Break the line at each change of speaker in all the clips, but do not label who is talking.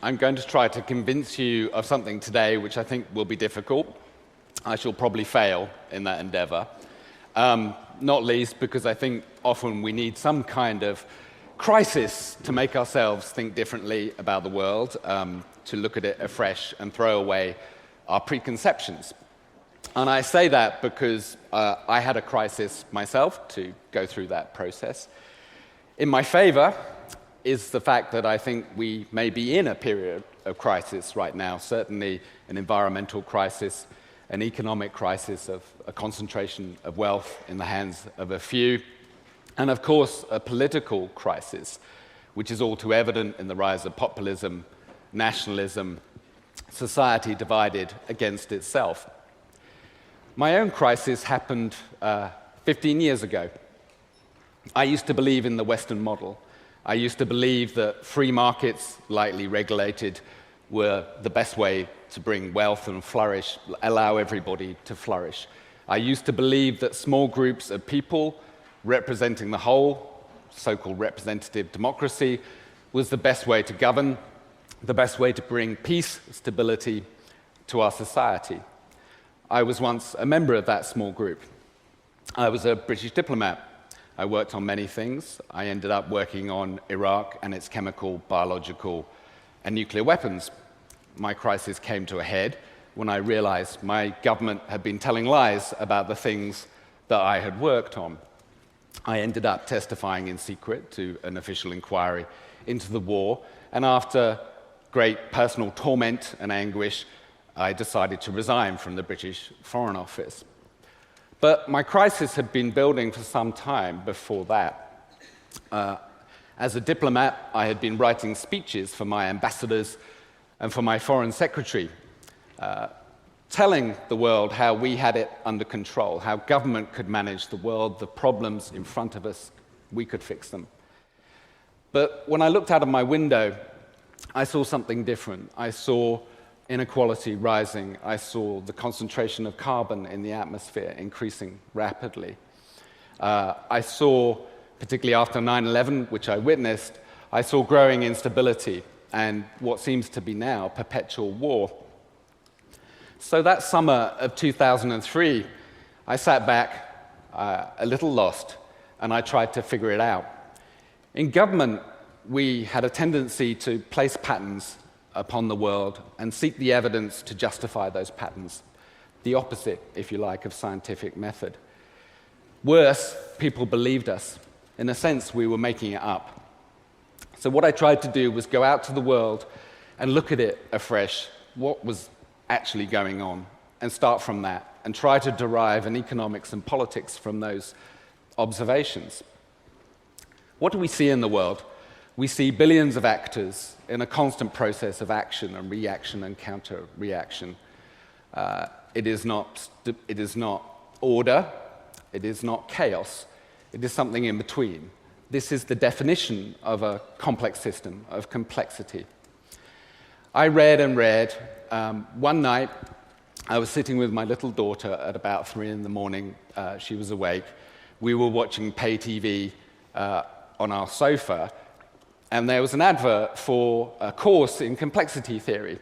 I'm going to try to convince you of something today which I think will be difficult. I shall probably fail in that endeavor, not least because I think often we need some kind of crisis to make ourselves think differently about the world, to look at it afresh and throw away our preconceptions. And I say that because I had a crisis myself to go through that process. In my favor is the fact that I think we may be in a period of crisis right now, certainly an environmental crisis, an economic crisis of a concentration of wealth in the hands of a few, and of course a political crisis, which is all too evident in the rise of populism, nationalism, society divided against itself. My own crisis happened 15 years ago. I used to believe in the Western model. I used to believe that free markets, lightly regulated, were the best way to bring wealth and flourish, allow everybody to flourish. I used to believe that small groups of people representing the whole, so-called representative democracy, was the best way to govern, the best way to bring peace, stability to our society. I was once a member of that small group. I was a British diplomat. I worked on many things. I ended up working on Iraq and its chemical, biological, and nuclear weapons. My crisis came to a head when I realized my government had been telling lies about the things that I had worked on. I ended up testifying in secret to an official inquiry into the war, and after great personal torment and anguish, I decided to resign from the British Foreign Office. But my crisis had been building for some time before that. As a diplomat, I had been writing speeches for my ambassadors and for my foreign secretary, telling the world how we had it under control, how government could manage the world, the problems in front of us, we could fix them. But when I looked out of my window, I saw something different. I saw inequality rising. I saw the concentration of carbon in the atmosphere increasing rapidly. I saw, particularly after 9/11, which I witnessed, I saw growing instability and what seems to be now perpetual war. So that summer of 2003, I sat back a little lost, and I tried to figure it out. In government, we had a tendency to place patterns upon the world and seek the evidence to justify those patterns, the opposite, if you like, of scientific method. Worse, people believed us. In a sense, we were making it up. So what I tried to do was go out to the world and look at it afresh, what was actually going on, and start from that, and try to derive an economics and politics from those observations. What do we see in the world? We see billions of actors in a constant process of action and reaction and counter-reaction. It is not order, it is not chaos, it is something in between. This is the definition of a complex system, of complexity. I read and read. One night, I was sitting with my little daughter at about 3 in the morning. She was awake. We were watching pay TV on our sofa, and there was an advert for a course in complexity theory.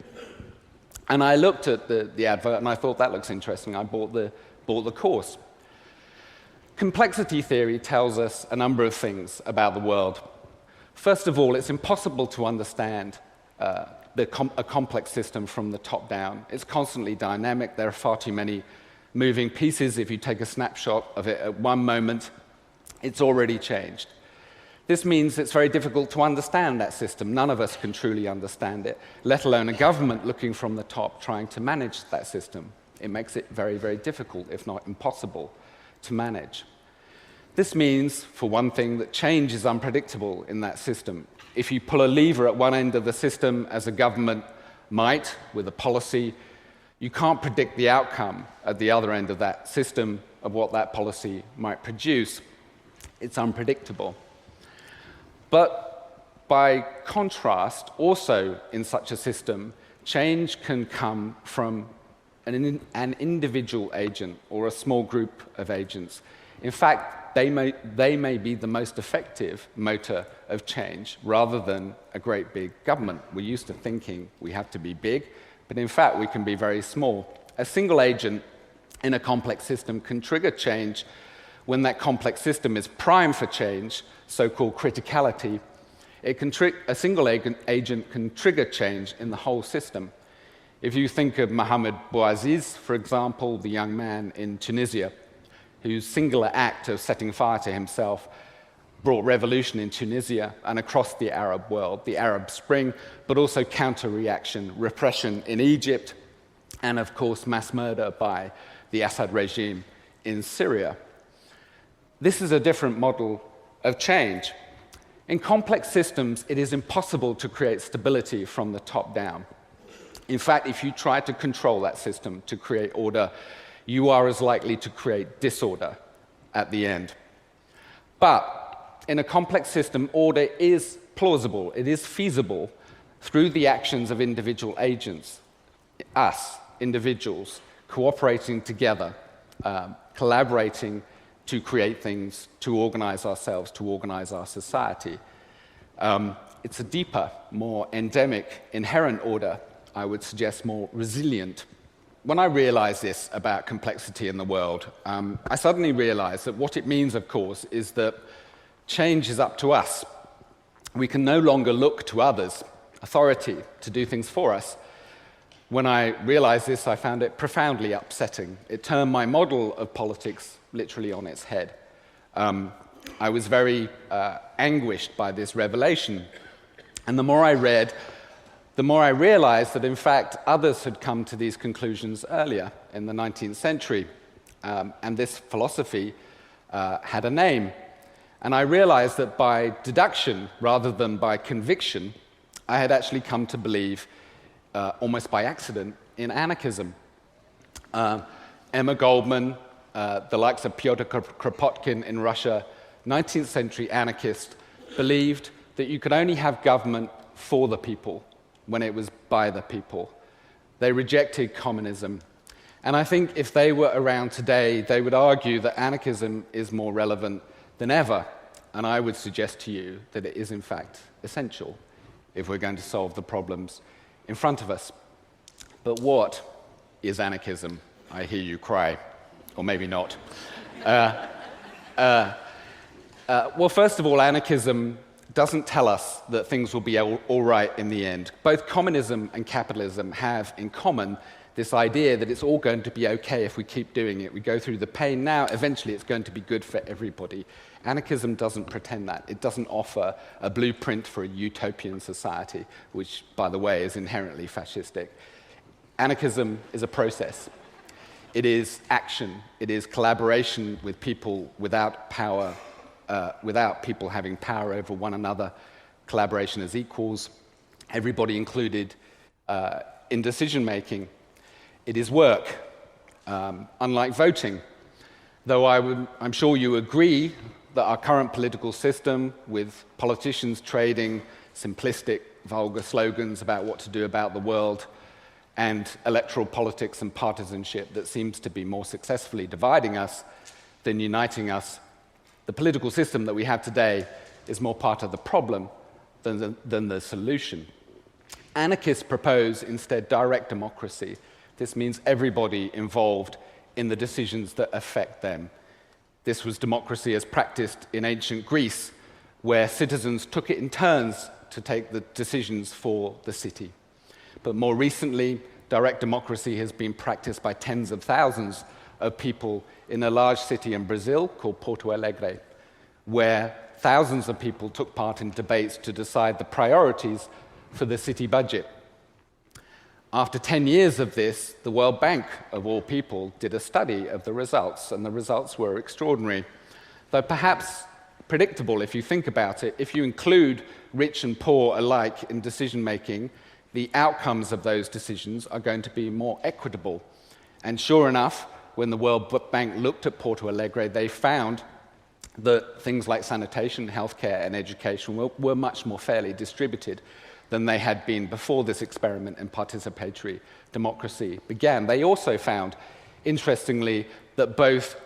And I looked at the advert, and I thought, that looks interesting. I bought the course. Complexity theory tells us a number of things about the world. First of all, it's impossible to understand a complex system from the top down. It's constantly dynamic. There are far too many moving pieces. If you take a snapshot of it at one moment, it's already changed. This means it's very difficult to understand that system. None of us can truly understand it, let alone a government looking from the top trying to manage that system. It makes it very, very difficult, if not impossible, to manage. This means, for one thing, that change is unpredictable in that system. If you pull a lever at one end of the system, as a government might, with a policy, you can't predict the outcome at the other end of that system of what that policy might produce. It's unpredictable. But by contrast, also in such a system, change can come from an individual agent or a small group of agents. In fact, they may be the most effective motor of change rather than a great big government. We're used to thinking we have to be big, but in fact we can be very small. A single agent in a complex system can trigger change when that complex system is primed for change, so-called criticality. A single agent can trigger change in the whole system. If you think of Mohamed Bouaziz, for example, the young man in Tunisia, whose singular act of setting fire to himself brought revolution in Tunisia and across the Arab world, the Arab Spring, but also counter-reaction, repression in Egypt, and of course mass murder by the Assad regime in Syria. This is a different model of change. In complex systems, it is impossible to create stability from the top down. In fact, if you try to control that system to create order, you are as likely to create disorder at the end. But in a complex system, order is plausible, it is feasible through the actions of individual agents, us, individuals, cooperating together, collaborating to create things, to organize ourselves, to organize our society. It's a deeper, more endemic, inherent order, I would suggest more resilient. When I realized this about complexity in the world, I suddenly realized that what it means, of course, is that change is up to us. We can no longer look to others, authority, to do things for us. When I realized this, I found it profoundly upsetting. It turned my model of politics literally on its head. I was very anguished by this revelation. And the more I read, the more I realized that, in fact, others had come to these conclusions earlier in the 19th century. And this philosophy had a name. And I realized that by deduction, rather than by conviction, I had actually come to believe, almost by accident, in anarchism. Emma Goldman, the likes of Pyotr Kropotkin in Russia, 19th century anarchist, believed that you could only have government for the people when it was by the people. They rejected communism. And I think if they were around today, they would argue that anarchism is more relevant than ever. And I would suggest to you that it is, in fact, essential if we're going to solve the problems in front of us. But what is anarchism? I hear you cry. Or maybe not. Well, first of all, anarchism doesn't tell us that things will be all right in the end. Both communism and capitalism have in common this idea that it's all going to be okay if we keep doing it. We go through the pain now, eventually it's going to be good for everybody. Anarchism doesn't pretend that. It doesn't offer a blueprint for a utopian society, which, by the way, is inherently fascistic. Anarchism is a process. It is action. It is collaboration with people without power, without people having power over one another, collaboration as equals, everybody included in decision-making. It is work, unlike voting, though I'm sure you agree that our current political system, with politicians trading simplistic, vulgar slogans about what to do about the world, and electoral politics and partisanship that seems to be more successfully dividing us than uniting us, the political system that we have today is more part of the problem than the solution. Anarchists propose instead direct democracy. This means everybody involved in the decisions that affect them. This was democracy as practiced in ancient Greece, where citizens took it in turns to take the decisions for the city. But more recently, direct democracy has been practiced by tens of thousands of people in a large city in Brazil called Porto Alegre, where thousands of people took part in debates to decide the priorities for the city budget. After 10 years of this, the World Bank, of all people, did a study of the results, and the results were extraordinary. Though perhaps predictable if you think about it, if you include rich and poor alike in decision-making, the outcomes of those decisions are going to be more equitable. And sure enough, when the World Bank looked at Porto Alegre, they found that things like sanitation, healthcare, and education were much more fairly distributed than they had been before this experiment in participatory democracy began. They also found, interestingly, that both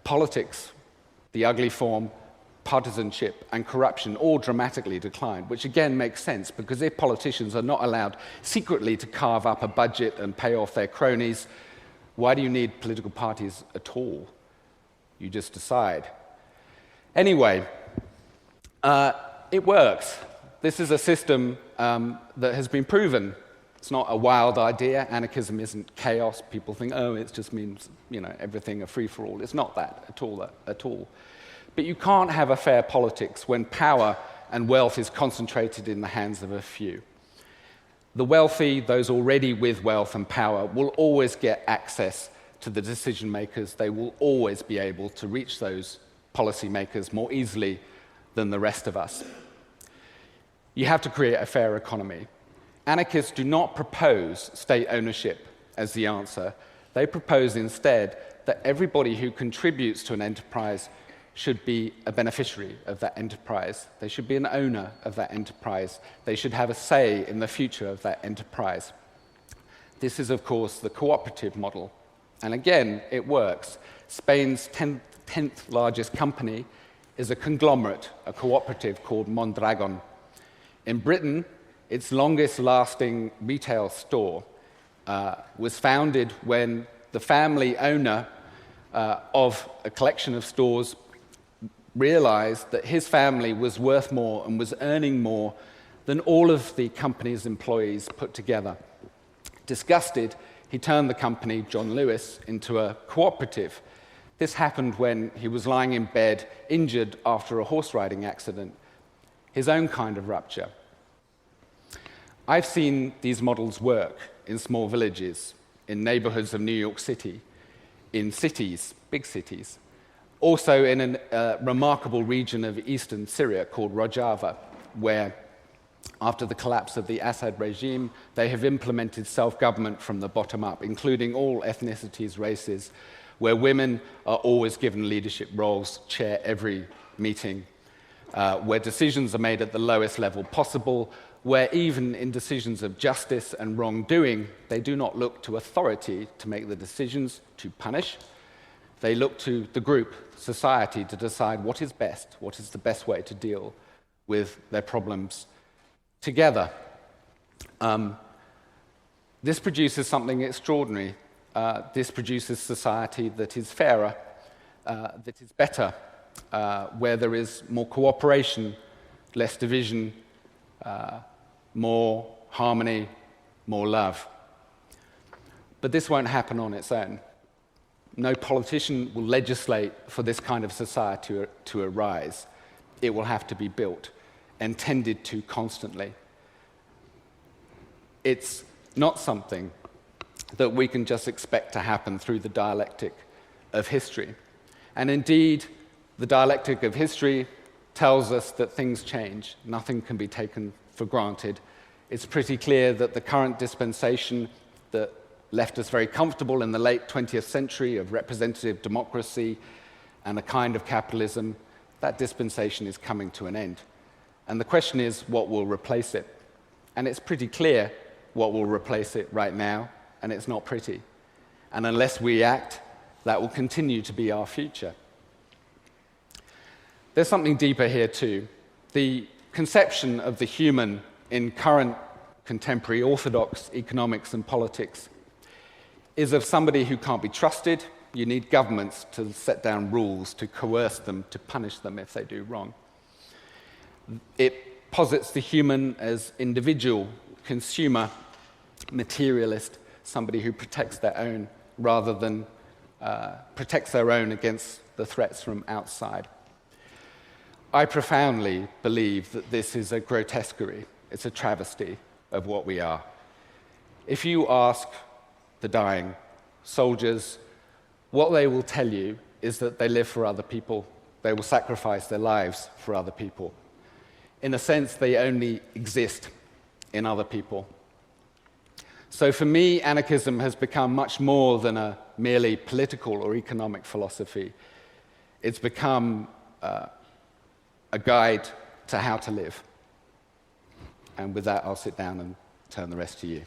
politics The ugly form, partisanship, and corruption all dramatically declined, which again makes sense, because if politicians are not allowed secretly to carve up a budget and pay off their cronies, why do you need political parties at all? You just decide. Anyway, it works. This is a system that has been proven. It's not a wild idea. Anarchism isn't chaos. People think, oh, it just means, everything a free-for-all. It's not that at all. But you can't have a fair politics when power and wealth is concentrated in the hands of a few. The wealthy, those already with wealth and power, will always get access to the decision makers. They will always be able to reach those policy makers more easily than the rest of us. You have to create a fair economy. Anarchists do not propose state ownership as the answer. They propose instead that everybody who contributes to an enterprise should be a beneficiary of that enterprise. They should be an owner of that enterprise. They should have a say in the future of that enterprise. This is, of course, the cooperative model. And again, it works. Spain's 10th largest company is a conglomerate, a cooperative called Mondragon. In Britain, its longest-lasting retail store was founded when the family owner of a collection of stores realized that his family was worth more and was earning more than all of the company's employees put together. Disgusted, he turned the company, John Lewis, into a cooperative. This happened when he was lying in bed, injured after a horse riding accident, his own kind of rupture. I've seen these models work in small villages, in neighborhoods of New York City, in cities, big cities, also in a remarkable region of eastern Syria called Rojava, where after the collapse of the Assad regime, they have implemented self-government from the bottom up, including all ethnicities, races, where women are always given leadership roles, chair every meeting, where decisions are made at the lowest level possible, where even in decisions of justice and wrongdoing, they do not look to authority to make the decisions to punish. They look to the group, society, to decide what is best, what is the best way to deal with their problems together. This produces something extraordinary. This produces society that is fairer, that is better, where there is more cooperation, less division, more harmony, more love. But this won't happen on its own. No politician will legislate for this kind of society to arise. It will have to be built and tended to constantly. It's not something that we can just expect to happen through the dialectic of history. And indeed, the dialectic of history tells us that things change. Nothing can be taken for granted. It's pretty clear that the current dispensation that left us very comfortable in the late 20th century of representative democracy and a kind of capitalism, that dispensation is coming to an end. And the question is, what will replace it? And it's pretty clear what will replace it right now, and it's not pretty. And unless we act, that will continue to be our future. There's something deeper here too. The conception of the human in current contemporary orthodox economics and politics is of somebody who can't be trusted. You need governments to set down rules, to coerce them, to punish them if they do wrong. It posits the human as individual, consumer, materialist, somebody who protects their own rather than protects their own against the threats from outside. I profoundly believe that this is a grotesquerie. It's a travesty of what we are. If you ask the dying soldiers, what they will tell you is that they live for other people. They will sacrifice their lives for other people. In a sense, they only exist in other people. So for me, anarchism has become much more than a merely political or economic philosophy. It's become a guide to how to live. And with that, I'll sit down and turn the rest to you.